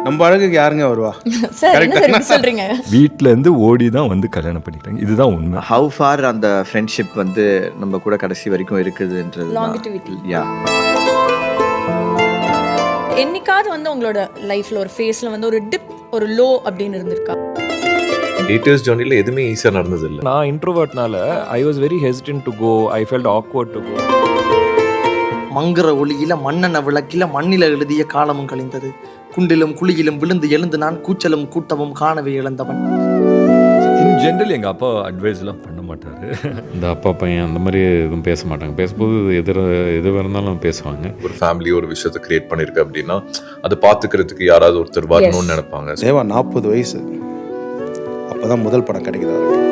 நம்ம அழகுக்கு யாருங்க வருவா? சார் என்ன சார் இப்படி சொல்றீங்க? வீட்ல இருந்து ஓடி தான் வந்து கல்யாணம் பண்ணிட்டாங்க. இதுதான் உண்மை. ஹவு ஃபார் அந்த ஃப்ரெண்ட்ஷிப் வந்து நம்ம கூட கடைசி வரைக்கும் இருக்குதுன்றது Longevity. யா. என்னைக்காவது வந்து உங்களோட லைஃப்ல ஒரு ஃபேஸ்ல வந்து ஒரு டிப், ஒரு லோ அப்படின்னு இருந்திருக்கா? டேட்டர்ஸ் ஜர்னில எதுவுமே ஈஸியா நடந்தது இல்லை. நான் இன்ட்ரோவர்ட்னால I was very hesitant to go. I felt awkward to go. மங்குற ஒளியில மண்ணெண்ண விளக்கில மண்ணில எழுதிய காலமும் கழிந்தது. குண்டிலும் குழியிலும் விழுந்து எழுந்து நான் கூச்சலும் கூட்டவும் காணவே இழந்தவன். இன் ஜென்ரல் எங்கள் அப்பா அட்வைஸ்லாம் பண்ண மாட்டார். இந்த அப்பா பையன் அந்த மாதிரி எதுவும் பேச மாட்டாங்க. பேசும்போது எது இருந்தாலும் பேசுவாங்க. ஒரு ஃபேமிலி ஒரு விஷயத்தை கிரியேட் பண்ணிருக்கு அப்படின்னா அதை பார்த்துக்கிறதுக்கு யாராவது ஒருத்தர் வரணும்னு நினைப்பாங்க. தேவா 40 வயசு, அப்போதான் முதல் படம் கிடைக்குது அவருக்கு.